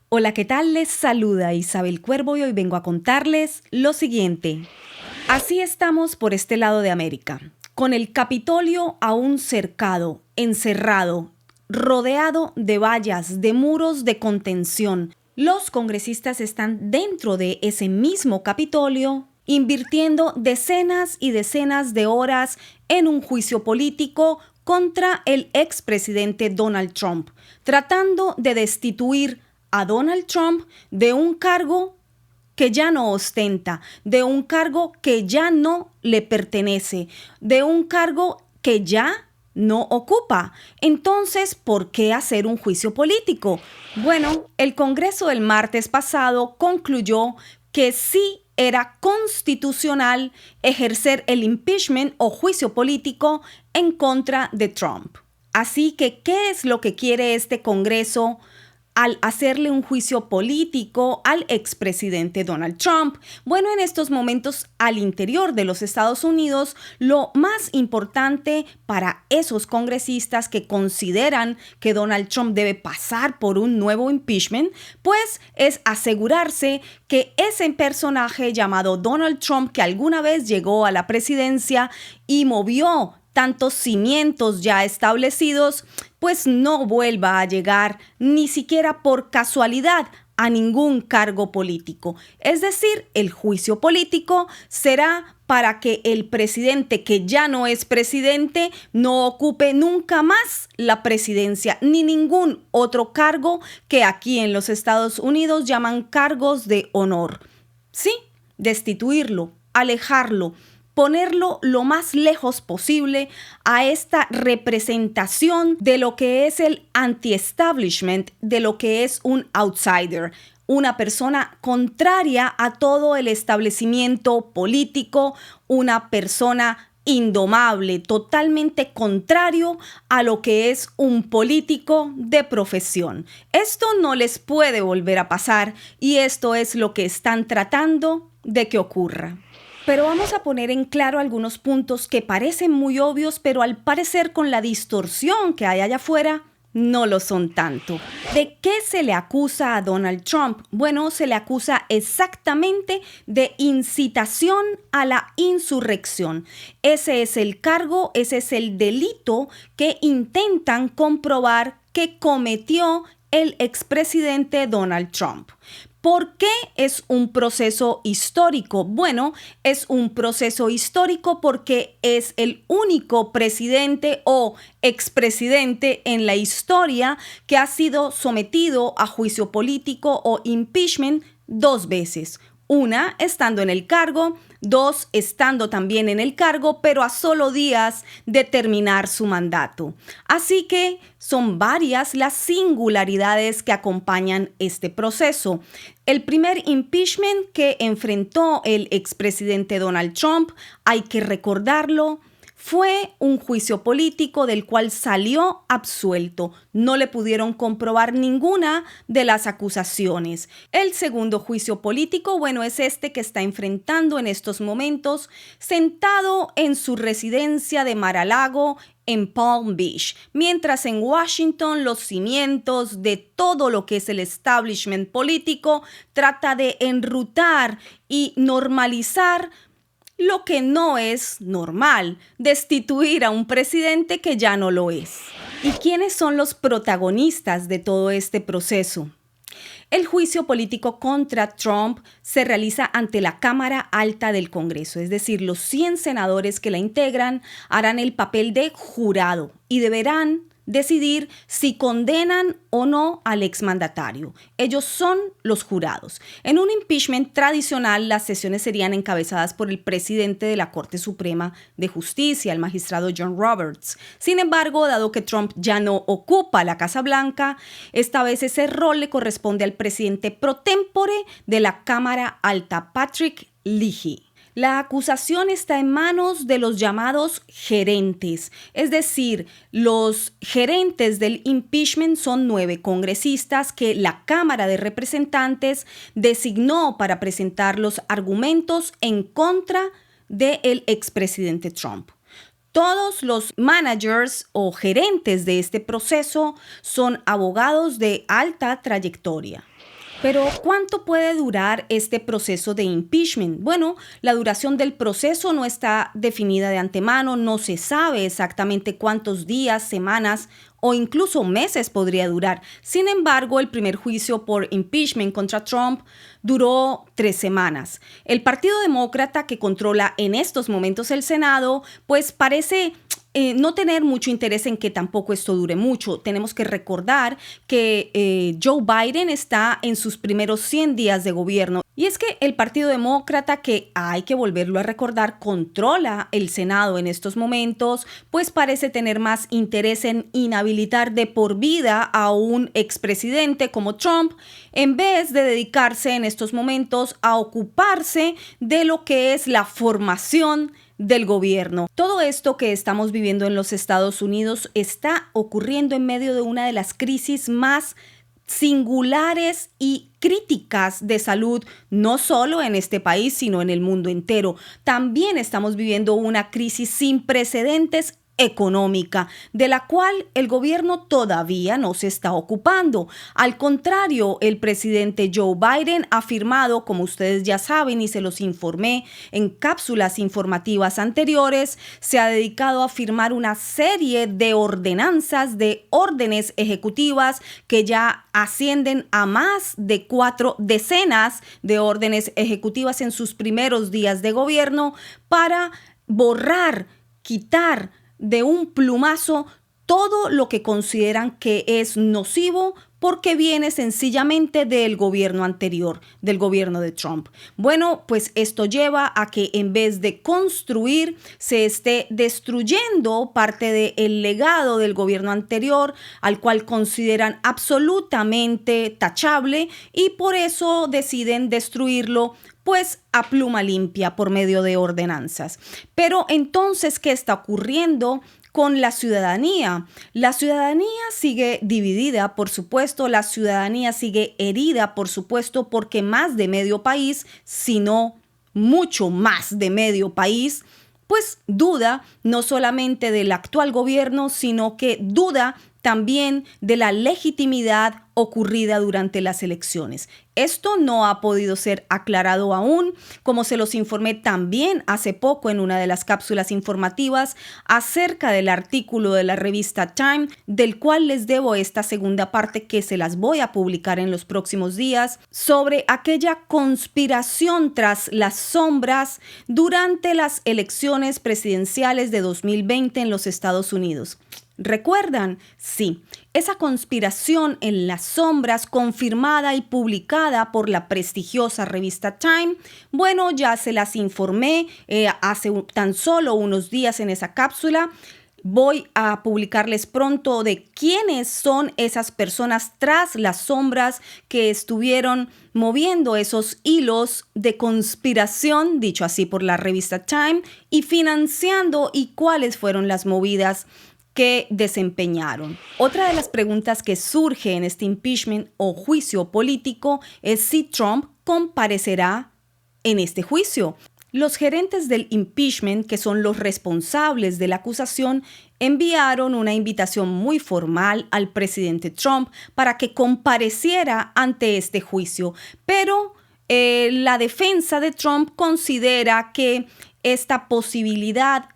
Hola, ¿qué tal? Les saluda Isabel Cuervo y hoy vengo a contarles lo siguiente. Así estamos por este lado de América, con el Capitolio aún cercado, encerrado, rodeado de vallas, de muros de contención. Los congresistas están dentro de ese mismo Capitolio, invirtiendo decenas y decenas de horas en un juicio político contra el expresidente Donald Trump, tratando de destituir a Donald Trump de un cargo que ya no ostenta, de un cargo que ya no le pertenece, de un cargo que ya no ocupa. Entonces, ¿por qué hacer un juicio político? Bueno, el Congreso el martes pasado concluyó que sí era constitucional ejercer el impeachment o juicio político en contra de Trump. Así que, ¿qué es lo que quiere este Congreso al hacerle un juicio político al expresidente Donald Trump? Bueno, en estos momentos al interior de los Estados Unidos, lo más importante para esos congresistas que consideran que Donald Trump debe pasar por un nuevo impeachment, pues es asegurarse que ese personaje llamado Donald Trump, que alguna vez llegó a la presidencia y movió tantos cimientos ya establecidos, pues no vuelva a llegar ni siquiera por casualidad a ningún cargo político. Es decir, el juicio político será para que el presidente que ya no es presidente no ocupe nunca más la presidencia ni ningún otro cargo que aquí en los Estados Unidos llaman cargos de honor. Sí, destituirlo, alejarlo, ponerlo lo más lejos posible a esta representación de lo que es el anti-establishment, de lo que es un outsider, una persona contraria a todo el establecimiento político, una persona indomable, totalmente contrario a lo que es un político de profesión. Esto no les puede volver a pasar y esto es lo que están tratando de que ocurra. Pero vamos a poner en claro algunos puntos que parecen muy obvios, pero al parecer con la distorsión que hay allá afuera, no lo son tanto. ¿De qué se le acusa a Donald Trump? Bueno, se le acusa exactamente de incitación a la insurrección. Ese es el cargo, ese es el delito que intentan comprobar que cometió el expresidente Donald Trump. ¿Por qué es un proceso histórico? Bueno, es un proceso histórico porque es el único presidente o expresidente en la historia que ha sido sometido a juicio político o impeachment 2 veces. Una, estando en el cargo, 2, estando también en el cargo, pero a solo días de terminar su mandato. Así que son varias las singularidades que acompañan este proceso. El primer impeachment que enfrentó el expresidente Donald Trump, hay que recordarlo, fue un juicio político del cual salió absuelto. No le pudieron comprobar ninguna de las acusaciones. El segundo juicio político, bueno, es este que está enfrentando en estos momentos, sentado en su residencia de Mar-a-Lago en Palm Beach, mientras en Washington los cimientos de todo lo que es el establishment político trata de enrutar y normalizar lo que no es normal, destituir a un presidente que ya no lo es. ¿Y quiénes son los protagonistas de todo este proceso? El juicio político contra Trump se realiza ante la Cámara Alta del Congreso, es decir, los 100 senadores que la integran harán el papel de jurado y deberán decidir si condenan o no al exmandatario. Ellos son los jurados. En un impeachment tradicional, las sesiones serían encabezadas por el presidente de la Corte Suprema de Justicia, el magistrado John Roberts. Sin embargo, dado que Trump ya no ocupa la Casa Blanca, esta vez ese rol le corresponde al presidente pro tempore de la Cámara Alta, Patrick Leahy. La acusación está en manos de los llamados gerentes, es decir, los gerentes del impeachment son 9 congresistas que la Cámara de Representantes designó para presentar los argumentos en contra del expresidente Trump. Todos los managers o gerentes de este proceso son abogados de alta trayectoria. Pero, ¿cuánto puede durar este proceso de impeachment? Bueno, la duración del proceso no está definida de antemano, no se sabe exactamente cuántos días, semanas o incluso meses podría durar. Sin embargo, el primer juicio por impeachment contra Trump duró 3 semanas. El Partido Demócrata, que controla en estos momentos el Senado, pues parece no tener mucho interés en que tampoco esto dure mucho. Tenemos que recordar que Joe Biden está en sus primeros 100 días de gobierno. Y es que el Partido Demócrata, que hay que volverlo a recordar, controla el Senado en estos momentos, pues parece tener más interés en inhabilitar de por vida a un expresidente como Trump, en vez de dedicarse en estos momentos a ocuparse de lo que es la formación del gobierno. Todo esto que estamos viviendo en los Estados Unidos está ocurriendo en medio de una de las crisis más singulares y críticas de salud, no solo en este país, sino en el mundo entero. También estamos viviendo una crisis sin precedentes económica, de la cual el gobierno todavía no se está ocupando. Al contrario, el presidente Joe Biden ha afirmado, como ustedes ya saben y se los informé en cápsulas informativas anteriores, se ha dedicado a firmar una serie de ordenanzas, de órdenes ejecutivas que ya ascienden a más de 4 decenas de órdenes ejecutivas en sus primeros días de gobierno para borrar, quitar de un plumazo todo lo que consideran que es nocivo porque viene sencillamente del gobierno anterior, del gobierno de Trump. Bueno, pues esto lleva a que en vez de construir, se esté destruyendo parte del legado del gobierno anterior, al cual consideran absolutamente tachable, y por eso deciden destruirlo pues a pluma limpia por medio de ordenanzas. Pero entonces, ¿qué está ocurriendo con la ciudadanía? La ciudadanía sigue dividida, por supuesto, la ciudadanía sigue herida, por supuesto, porque más de medio país, si no mucho más de medio país, pues duda no solamente del actual gobierno, sino que duda también de la legitimidad ocurrida durante las elecciones. Esto no ha podido ser aclarado aún, como se los informé también hace poco en una de las cápsulas informativas acerca del artículo de la revista Time, del cual les debo esta segunda parte que se las voy a publicar en los próximos días, sobre aquella conspiración tras las sombras durante las elecciones presidenciales de 2020 en los Estados Unidos. ¿Recuerdan? Sí, esa conspiración en las sombras confirmada y publicada por la prestigiosa revista Time, bueno, ya se las informé hace tan solo unos días en esa cápsula. Voy a publicarles pronto de quiénes son esas personas tras las sombras que estuvieron moviendo esos hilos de conspiración, dicho así por la revista Time, y financiando y cuáles fueron las movidas que desempeñaron. Otra de las preguntas que surge en este impeachment o juicio político es si Trump comparecerá en este juicio. Los gerentes del impeachment, que son los responsables de la acusación, enviaron una invitación muy formal al presidente Trump para que compareciera ante este juicio, pero la defensa de Trump considera que esta posibilidad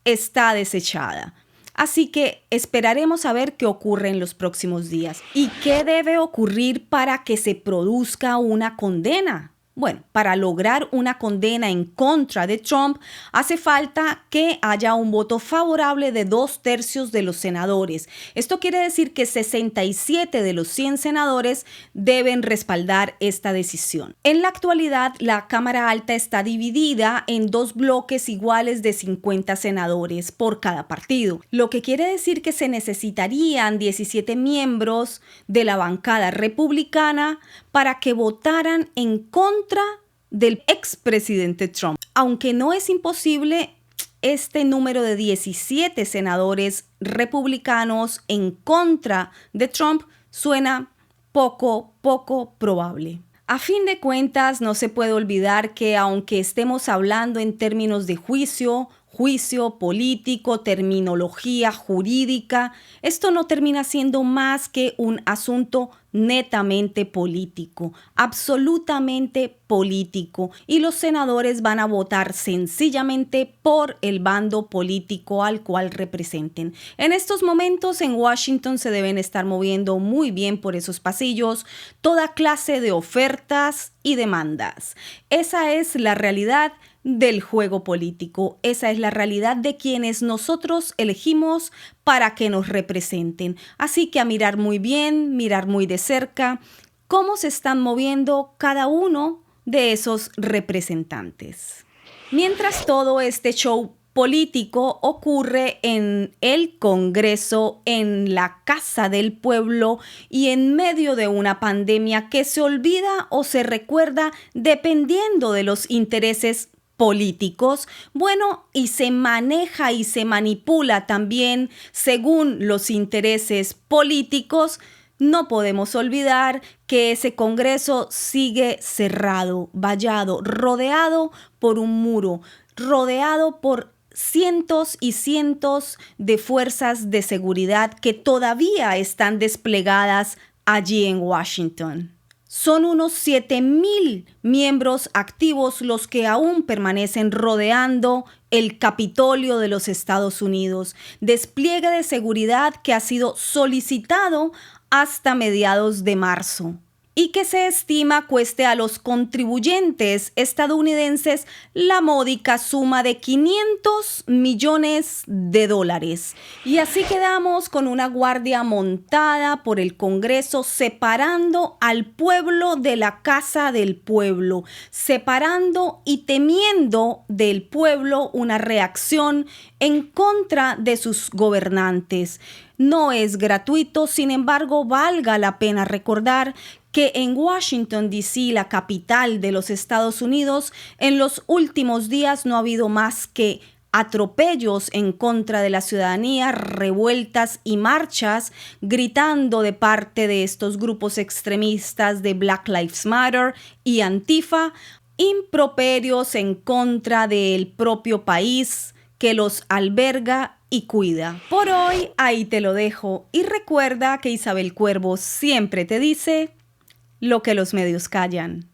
está desechada. Así que esperaremos a ver qué ocurre en los próximos días. ¿Y qué debe ocurrir para que se produzca una condena? Bueno, para lograr una condena en contra de Trump, hace falta que haya un voto favorable de 2/3 de los senadores. Esto quiere decir que 67 de los 100 senadores deben respaldar esta decisión. En la actualidad, la Cámara Alta está dividida en 2 bloques iguales de 50 senadores por cada partido, lo que quiere decir que se necesitarían 17 miembros de la bancada republicana para que votaran en contra del expresidente Trump. Aunque no es imposible, este número de 17 senadores republicanos en contra de Trump suena poco probable. A fin de cuentas, no se puede olvidar que aunque estemos hablando en términos de juicio político, terminología jurídica, esto no termina siendo más que un asunto netamente político, absolutamente político, y los senadores van a votar sencillamente por el bando político al cual representen. En estos momentos en Washington se deben estar moviendo muy bien por esos pasillos toda clase de ofertas y demandas. Esa es la realidad del juego político. Esa es la realidad de quienes nosotros elegimos para que nos representen. Así que a mirar muy bien, mirar muy de cerca cómo se están moviendo cada uno de esos representantes. Mientras todo este show político ocurre en el Congreso, en la Casa del Pueblo y en medio de una pandemia que se olvida o se recuerda dependiendo de los intereses políticos, bueno, y se maneja y se manipula también según los intereses políticos. No podemos olvidar que ese Congreso sigue cerrado, vallado, rodeado por un muro, rodeado por cientos y cientos de fuerzas de seguridad que todavía están desplegadas allí en Washington. Son unos 7,000 miembros activos los que aún permanecen rodeando el Capitolio de los Estados Unidos. Despliegue de seguridad que ha sido solicitado hasta mediados de marzo y que se estima cueste a los contribuyentes estadounidenses la módica suma de $500 millones. Y así quedamos con una guardia montada por el Congreso separando al pueblo de la casa del pueblo, separando y temiendo del pueblo una reacción en contra de sus gobernantes. No es gratuito, sin embargo, valga la pena recordar que en Washington, D.C., la capital de los Estados Unidos, en los últimos días no ha habido más que atropellos en contra de la ciudadanía, revueltas y marchas, gritando de parte de estos grupos extremistas de Black Lives Matter y Antifa, improperios en contra del propio país que los alberga y cuida. Por hoy, ahí te lo dejo. Y recuerda que Isabel Cuervo siempre te dice lo que los medios callan.